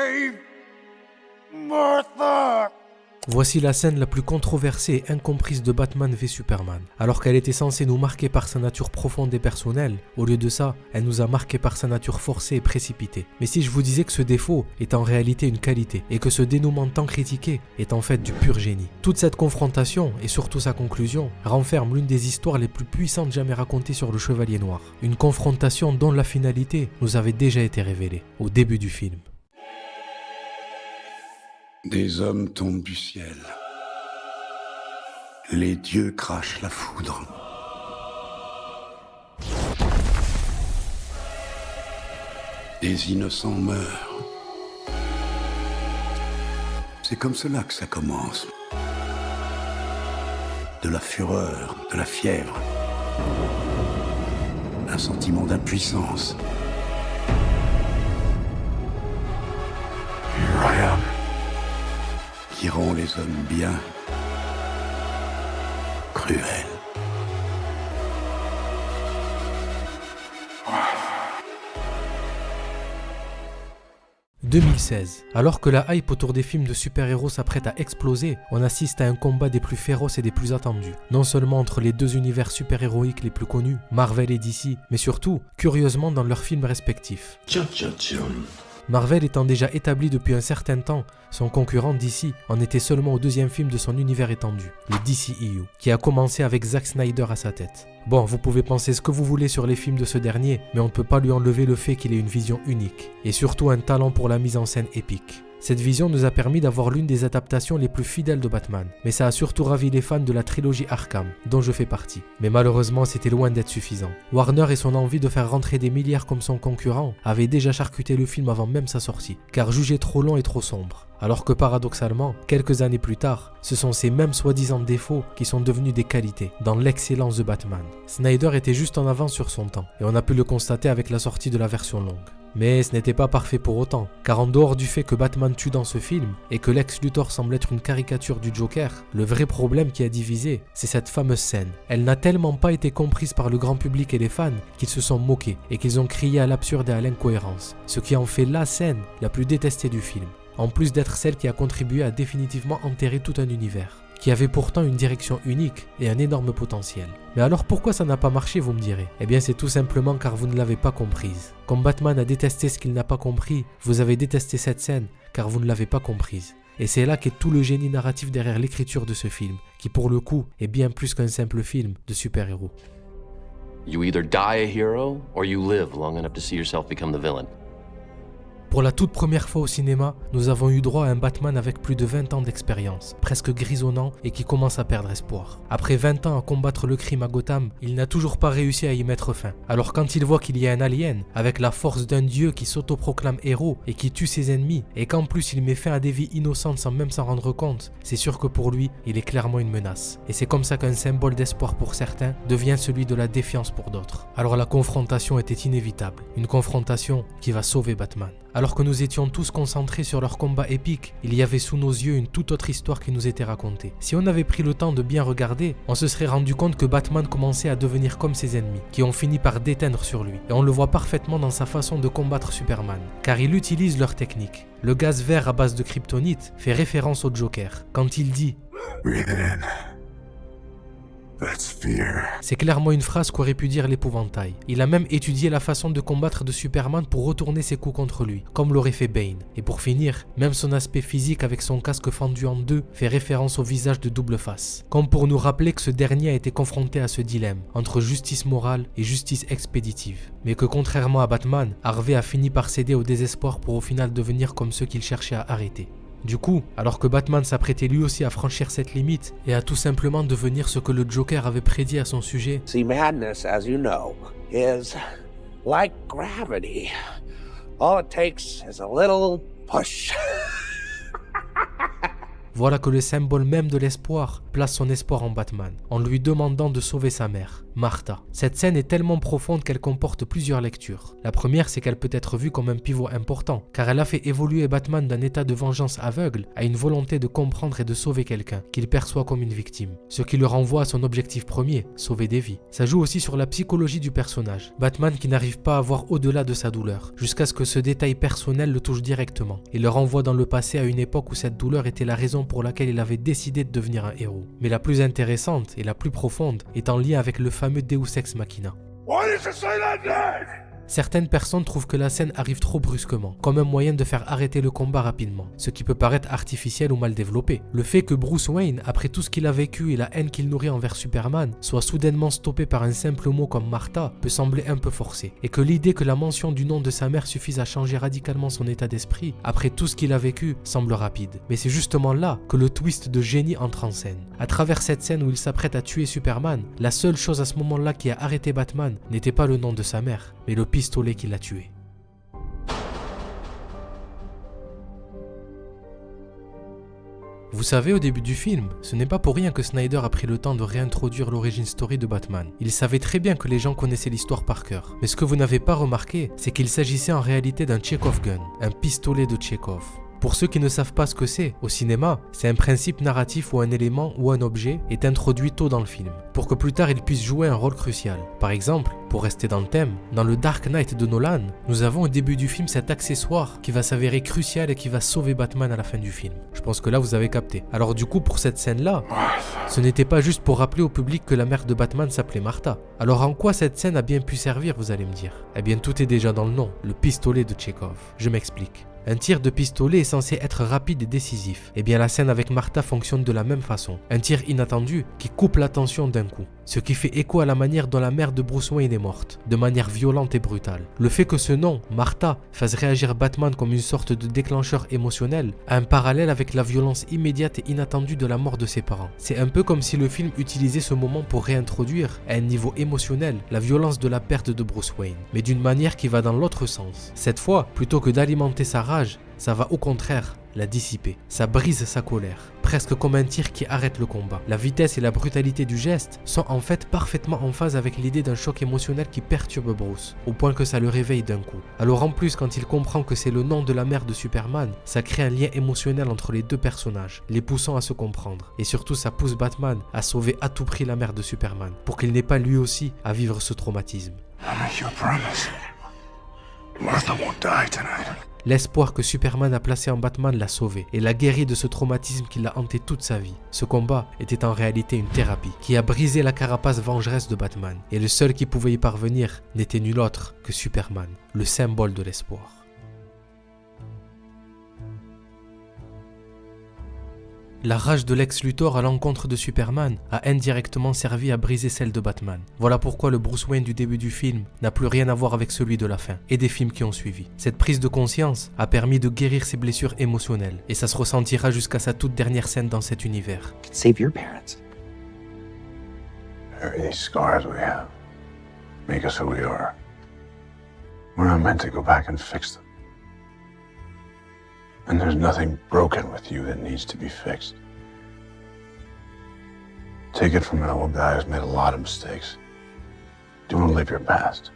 Save Martha! Voici la scène la plus controversée et incomprise de Batman v Superman. Alors qu'elle était censée nous marquer par sa nature profonde et personnelle, au lieu de ça, elle nous a marqué par sa nature forcée et précipitée. Mais si je vous disais que ce défaut est en réalité une qualité, et que ce dénouement tant critiqué est en fait du pur génie. Toute cette confrontation, et surtout sa conclusion, renferme l'une des histoires les plus puissantes jamais racontées sur le Chevalier Noir. Une confrontation dont la finalité nous avait déjà été révélée, au début du film. Des hommes tombent du ciel. Les dieux crachent la foudre. Des innocents meurent. C'est comme cela que ça commence. De la fureur, de la fièvre. Un sentiment d'impuissance. Here I am. Qui rend les hommes bien cruels. 2016. Alors que la hype autour des films de super-héros s'apprête à exploser, on assiste à un combat des plus féroces et des plus attendus. Non seulement entre les deux univers super-héroïques les plus connus, Marvel et DC, mais surtout, curieusement, dans leurs films respectifs. Marvel étant déjà établi depuis un certain temps, son concurrent DC en était seulement au deuxième film de son univers étendu, le DCEU, qui a commencé avec Zack Snyder à sa tête. Bon, vous pouvez penser ce que vous voulez sur les films de ce dernier, mais on ne peut pas lui enlever le fait qu'il ait une vision unique, et surtout un talent pour la mise en scène épique. Cette vision nous a permis d'avoir l'une des adaptations les plus fidèles de Batman, mais ça a surtout ravi les fans de la trilogie Arkham, dont je fais partie. Mais malheureusement, c'était loin d'être suffisant. Warner et son envie de faire rentrer des milliards comme son concurrent avaient déjà charcuté le film avant même sa sortie, car jugé trop long et trop sombre. Alors que paradoxalement, quelques années plus tard, ce sont ces mêmes soi-disant défauts qui sont devenus des qualités, dans l'excellence de Batman. Snyder était juste en avance sur son temps, et on a pu le constater avec la sortie de la version longue. Mais ce n'était pas parfait pour autant, car en dehors du fait que Batman tue dans ce film, et que Lex Luthor semble être une caricature du Joker, le vrai problème qui a divisé, c'est cette fameuse scène. Elle n'a tellement pas été comprise par le grand public et les fans, qu'ils se sont moqués, et qu'ils ont crié à l'absurde et à l'incohérence, ce qui en fait la scène la plus détestée du film, en plus d'être celle qui a contribué à définitivement enterrer tout un univers, qui avait pourtant une direction unique et un énorme potentiel. Mais alors pourquoi ça n'a pas marché, vous me direz? Eh bien c'est tout simplement car vous ne l'avez pas comprise. Comme Batman a détesté ce qu'il n'a pas compris, vous avez détesté cette scène car vous ne l'avez pas comprise. Et c'est là qu'est tout le génie narratif derrière l'écriture de ce film, qui pour le coup est bien plus qu'un simple film de super-héros. You either die a hero or you live long enough to see yourself become the villain. Pour la toute première fois au cinéma, nous avons eu droit à un Batman avec plus de 20 ans d'expérience, presque grisonnant et qui commence à perdre espoir. Après 20 ans à combattre le crime à Gotham, il n'a toujours pas réussi à y mettre fin. Alors quand il voit qu'il y a un alien, avec la force d'un dieu qui s'autoproclame héros et qui tue ses ennemis, et qu'en plus il met fin à des vies innocentes sans même s'en rendre compte, c'est sûr que pour lui, il est clairement une menace. Et c'est comme ça qu'un symbole d'espoir pour certains devient celui de la défiance pour d'autres. Alors la confrontation était inévitable, une confrontation qui va sauver Batman. Alors que nous étions tous concentrés sur leur combat épique, il y avait sous nos yeux une toute autre histoire qui nous était racontée. Si on avait pris le temps de bien regarder, on se serait rendu compte que Batman commençait à devenir comme ses ennemis, qui ont fini par déteindre sur lui. Et on le voit parfaitement dans sa façon de combattre Superman, car il utilise leur technique. Le gaz vert à base de kryptonite fait référence au Joker, quand il dit « Breathe it in. That's fear. » C'est clairement une phrase qu'aurait pu dire l'épouvantail. Il a même étudié la façon de combattre de Superman pour retourner ses coups contre lui, comme l'aurait fait Bane. Et pour finir, même son aspect physique avec son casque fendu en deux fait référence au visage de double face. Comme pour nous rappeler que ce dernier a été confronté à ce dilemme, entre justice morale et justice expéditive. Mais que contrairement à Batman, Harvey a fini par céder au désespoir pour au final devenir comme ceux qu'il cherchait à arrêter. Du coup, alors que Batman s'apprêtait lui aussi à franchir cette limite et à tout simplement devenir ce que le Joker avait prédit à son sujet, See, madness, as you know, is like gravity. All it takes is a little push. Voilà que le symbole même de l'espoir place son espoir en Batman, en lui demandant de sauver sa mère, Martha. Cette scène est tellement profonde qu'elle comporte plusieurs lectures. La première, c'est qu'elle peut être vue comme un pivot important, car elle a fait évoluer Batman d'un état de vengeance aveugle à une volonté de comprendre et de sauver quelqu'un, qu'il perçoit comme une victime. Ce qui le renvoie à son objectif premier, sauver des vies. Ça joue aussi sur la psychologie du personnage. Batman qui n'arrive pas à voir au-delà de sa douleur, jusqu'à ce que ce détail personnel le touche directement, et le renvoie dans le passé à une époque où cette douleur était la raison pour laquelle il avait décidé de devenir un héros. Mais la plus intéressante et la plus profonde est en lien avec le fameux Deus Ex Machina. Why did you say that name? Certaines personnes trouvent que la scène arrive trop brusquement, comme un moyen de faire arrêter le combat rapidement, ce qui peut paraître artificiel ou mal développé. Le fait que Bruce Wayne, après tout ce qu'il a vécu et la haine qu'il nourrit envers Superman, soit soudainement stoppé par un simple mot comme Martha peut sembler un peu forcé, et que l'idée que la mention du nom de sa mère suffise à changer radicalement son état d'esprit, après tout ce qu'il a vécu, semble rapide. Mais c'est justement là que le twist de génie entre en scène. À travers cette scène où il s'apprête à tuer Superman, la seule chose à ce moment-là qui a arrêté Batman n'était pas le nom de sa mère, mais le pistolet qui l'a tué. Vous savez, au début du film, ce n'est pas pour rien que Snyder a pris le temps de réintroduire l'origin story de Batman. Il savait très bien que les gens connaissaient l'histoire par cœur. Mais ce que vous n'avez pas remarqué, c'est qu'il s'agissait en réalité d'un Chekhov gun, un pistolet de Chekhov. Pour ceux qui ne savent pas ce que c'est, au cinéma, c'est un principe narratif où un élément ou un objet est introduit tôt dans le film, pour que plus tard il puisse jouer un rôle crucial. Par exemple, pour rester dans le thème, dans le Dark Knight de Nolan, nous avons au début du film cet accessoire qui va s'avérer crucial et qui va sauver Batman à la fin du film. Je pense que là vous avez capté. Alors du coup pour cette scène-là, ce n'était pas juste pour rappeler au public que la mère de Batman s'appelait Martha. Alors en quoi cette scène a bien pu servir, vous allez me dire? Eh bien tout est déjà dans le nom, le pistolet de Chekhov. Je m'explique. Un tir de pistolet est censé être rapide et décisif. Et bien la scène avec Martha fonctionne de la même façon. Un tir inattendu qui coupe l'attention d'un coup. Ce qui fait écho à la manière dont la mère de Bruce Wayne est morte, de manière violente et brutale. Le fait que ce nom, Martha, fasse réagir Batman comme une sorte de déclencheur émotionnel, a un parallèle avec la violence immédiate et inattendue de la mort de ses parents. C'est un peu comme si le film utilisait ce moment pour réintroduire, à un niveau émotionnel, la violence de la perte de Bruce Wayne, mais d'une manière qui va dans l'autre sens. Cette fois, plutôt que d'alimenter sa rage, ça va au contraire la dissiper. Ça brise sa colère, presque comme un tir qui arrête le combat. La vitesse et la brutalité du geste sont en fait parfaitement en phase avec l'idée d'un choc émotionnel qui perturbe Bruce, au point que ça le réveille d'un coup. Alors en plus, quand il comprend que c'est le nom de la mère de Superman, ça crée un lien émotionnel entre les deux personnages, les poussant à se comprendre. Et surtout, ça pousse Batman à sauver à tout prix la mère de Superman, pour qu'il n'ait pas lui aussi à vivre ce traumatisme. I make you a promise. Martha won't die tonight. L'espoir que Superman a placé en Batman l'a sauvé et l'a guéri de ce traumatisme qui l'a hanté toute sa vie. Ce combat était en réalité une thérapie qui a brisé la carapace vengeresse de Batman. Et le seul qui pouvait y parvenir n'était nul autre que Superman, le symbole de l'espoir. La rage de Lex Luthor à l'encontre de Superman a indirectement servi à briser celle de Batman. Voilà pourquoi le Bruce Wayne du début du film n'a plus rien à voir avec celui de la fin et des films qui ont suivi. Cette prise de conscience a permis de guérir ses blessures émotionnelles et ça se ressentira jusqu'à sa toute dernière scène dans cet univers. Save your parents. These scars we have make us who we are. We're not meant to go back and fix them. And there's nothing broken with you that needs to be fixed. Take it from an old guy who's made a lot of mistakes. Do you want to live your past?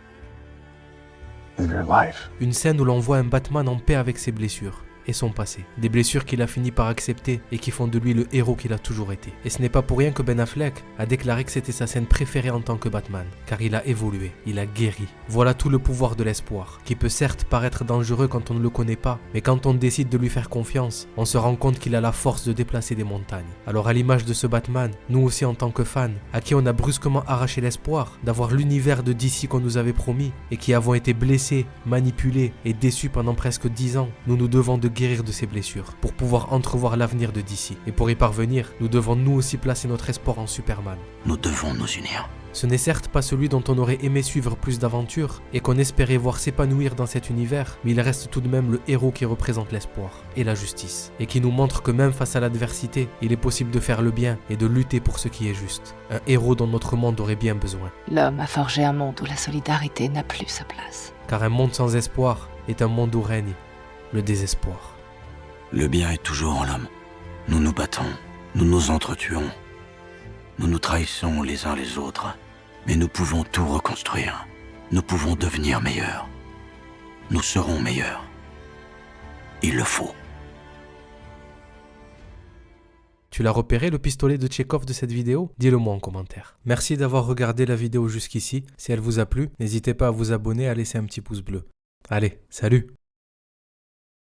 Live your life. Une scène où l'on voit un Batman en paix avec ses blessures et son passé. Des blessures qu'il a fini par accepter et qui font de lui le héros qu'il a toujours été. Et ce n'est pas pour rien que Ben Affleck a déclaré que c'était sa scène préférée en tant que Batman, car il a évolué, il a guéri. Voilà tout le pouvoir de l'espoir, qui peut certes paraître dangereux quand on ne le connaît pas, mais quand on décide de lui faire confiance, on se rend compte qu'il a la force de déplacer des montagnes. Alors à l'image de ce Batman, nous aussi en tant que fans, à qui on a brusquement arraché l'espoir d'avoir l'univers de DC qu'on nous avait promis, et qui avons été blessés, manipulés et déçus pendant presque 10 ans, nous nous devons de guérir de ces blessures, pour pouvoir entrevoir l'avenir de DC. Et pour y parvenir, nous devons nous aussi placer notre espoir en Superman. Nous devons nous unir. Ce n'est certes pas celui dont on aurait aimé suivre plus d'aventures et qu'on espérait voir s'épanouir dans cet univers, mais il reste tout de même le héros qui représente l'espoir et la justice, et qui nous montre que même face à l'adversité, il est possible de faire le bien et de lutter pour ce qui est juste. Un héros dont notre monde aurait bien besoin. L'homme a forgé un monde où la solidarité n'a plus sa place. Car un monde sans espoir est un monde où règne le désespoir. Le bien est toujours en l'homme. Nous nous battons, nous nous entretuons, nous nous trahissons les uns les autres, mais nous pouvons tout reconstruire. Nous pouvons devenir meilleurs. Nous serons meilleurs. Il le faut. Tu l'as repéré, le pistolet de Tchekhov de cette vidéo? Dis-le moi en commentaire. Merci d'avoir regardé la vidéo jusqu'ici. Si elle vous a plu, n'hésitez pas à vous abonner et à laisser un petit pouce bleu. Allez, salut!